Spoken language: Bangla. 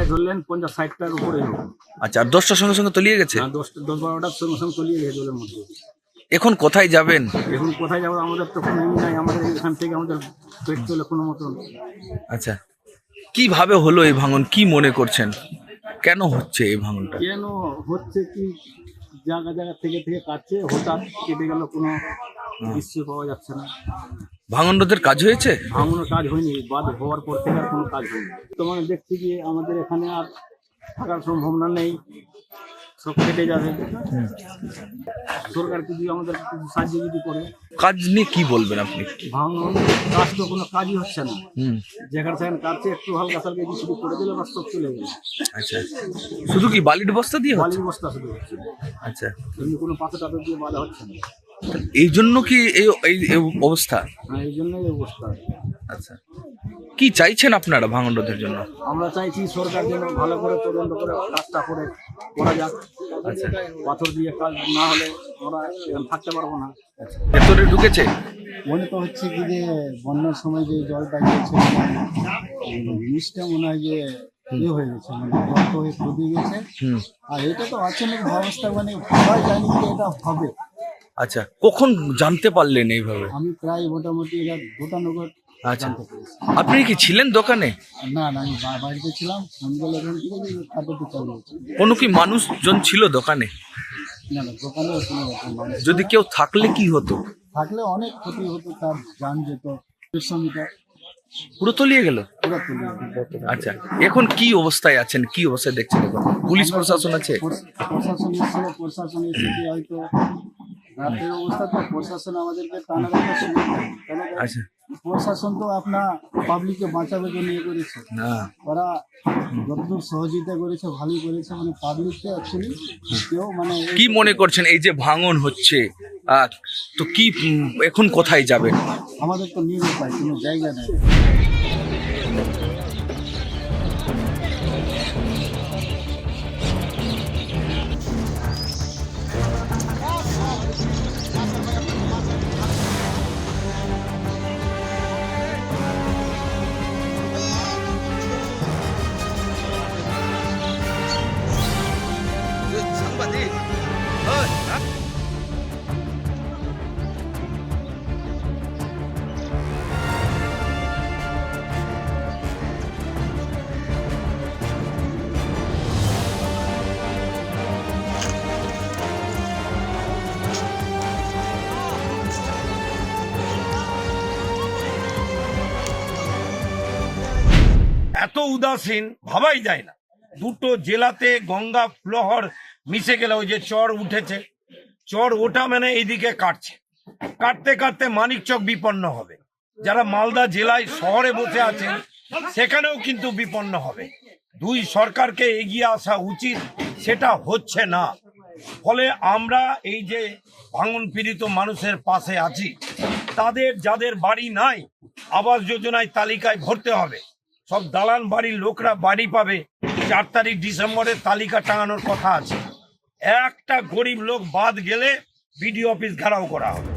জায়গায় ধরলেন 50-60টার উপরে হবে। আচ্ছা, আর 10টার সঙ্গে সঙ্গে তলিয়ে গেছে। 10-12টার সঙ্গে সঙ্গে তলিয়ে গেছে জলের মধ্যে। এখন কোথায় যাবেন? এখন কোথায় যাবো, আমাদের তো কোনো এমনি নাই, আমাদের এখান থেকে আমাদের পেট চলে কোনো মতন। আচ্ছা, কিভাবে হলো এই ভাঙন, কি মনে করছেন, কেন হচ্ছে এই ভাঙনটা? কেন হচ্ছে কি, জায়গা জায়গা থেকে থেকে কাটছে, হঠাৎ কেটে গেল, কোনো দৃশ্য পাওয়া যাচ্ছে না। ভাঙন রোধের কাজ হয়েছে? ভাঙনের কাজ হয়নি, বাদ হওয়ার পর থেকে আর কোনো কাজ হয়নি। তো মানে দেখছি কি আমাদের এখানে আর থাকার সম্ভাবনা নেই, সব কেটে যাবে। সরকার যদি আমাদের কিছু সাহায্য যদি করে। কাজ নিয়ে কি বলবেন আপনি? ভাঙন কাজ তো কোনো কাজই হচ্ছে না, যেখানে সেখানে কাটছে, একটু হালকা সালকা কিছু করে দিলে বা সব চলে গেল। আচ্ছা, শুধু কি বালির বস্তা দিয়ে হচ্ছে? বালির বস্তা শুধু হচ্ছে, আচ্ছা, এমনি কোনো পাথর টাথর দিয়ে বাঁধা হচ্ছে না। এই জন্য কি এই এই এই অবস্থা? হ্যাঁ, এই জন্যই এই অবস্থা। আচ্ছা, কি চাইছেন আপনারা ভাঙন রোধের জন্য? আমরা চাইছি সরকার যেন ভালো করে তদন্ত করে কাজটা করে করা যাক। আচ্ছা, পাথর দিয়ে কাজ না হলে আমরা এখানে থাকতে পারবো না। ভেতরে ঢুকেছে? মনে তো হচ্ছে কি যে বন্যার সময় যে জলটা গিয়েছে, জিনিসটা মনে হয় যে ইয়ে হয়ে গেছে, মানে গর্ত হয়ে খুঁজে গেছে। আর এটা তো অচানক ব্যবস্থা, মানে সবাই জানি যে এটা হবে। আচ্ছা, কখন জানতে পারলেন এইভাবে? আমি প্রায় মোটামুটি এটা 2টা নগর আচ্ছা, জানতে পেরেছি। আপনি কি ছিলেন দোকানে? না না, আমি বাড়িতে ছিলাম, ফোন করলে এখান থেকে কাটাতে চালু হচ্ছে। কোনো কি মানুষজন ছিল দোকানে? না না, দোকানে কোনো রকম মানুষ যদি কেউ থাকলে কি হতো? থাকলে অনেক ক্ষতি হতো, তার জান যেত। 150 মিটার পুরো তলিয়ে গেল। পুরো তুলে দিত। আচ্ছা, এখন কি অবস্থায় আছেন, কি অবস্থায় দেখছেন এখন? পুলিশ প্রশাসন আছে? প্রশাসন এসেছিল, প্রশাসন এসে কি হয়তো রাতের অবস্থা, তো প্রশাসন আমাদেরকে টানার একটা সুযোগ দেয়। কেন কি? আচ্ছা, প্রশাসন তো আপনার পাবলিককে বাঁচাবে জন্য ইয়ে করেছে, না, ওরা যতদূর সহযোগিতা করেছে ভালোই করেছে, মানে পাবলিককে অ্যাকচুয়ালি কেউ মানে কি মনে করছেন এই যে ভাঙন হচ্ছে, তো কি এখন কোথায় যাবেন? আমাদের তো নিরুপায়, কোনো জায়গা নেই। এত উদাসীন ভাবাই যায় না। দুটো জেলাতে গঙ্গা ফ্লোহর মিশে গেলে, ওই যে চর উঠেছে, চর ওটা মানে এইদিকে কাটছে, কাটতে কাটতে মানিকচক বিপন্ন হবে। যারা মালদা জেলায় শহরে বসে আছেন সেখানেও কিন্তু বিপন্ন হবে। দুই সরকারকে এগিয়ে আসা উচিত, সেটা হচ্ছে না। ফলে আমরা এই যে ভাঙন পীড়িত মানুষের পাশে আছি, তাদের যাদের বাড়ি নাই আবাস যোজনায় তালিকায় ভরতে হবে। সব দালান বাড়ির লোকরা বাড়ি পাবে। 4 তারিখ ডিসেম্বরের তালিকা টাঙানোর কথা আছে। একটা গরিব লোক বাদ গেলে বিডিও অফিস ঘেরাও করা হবে।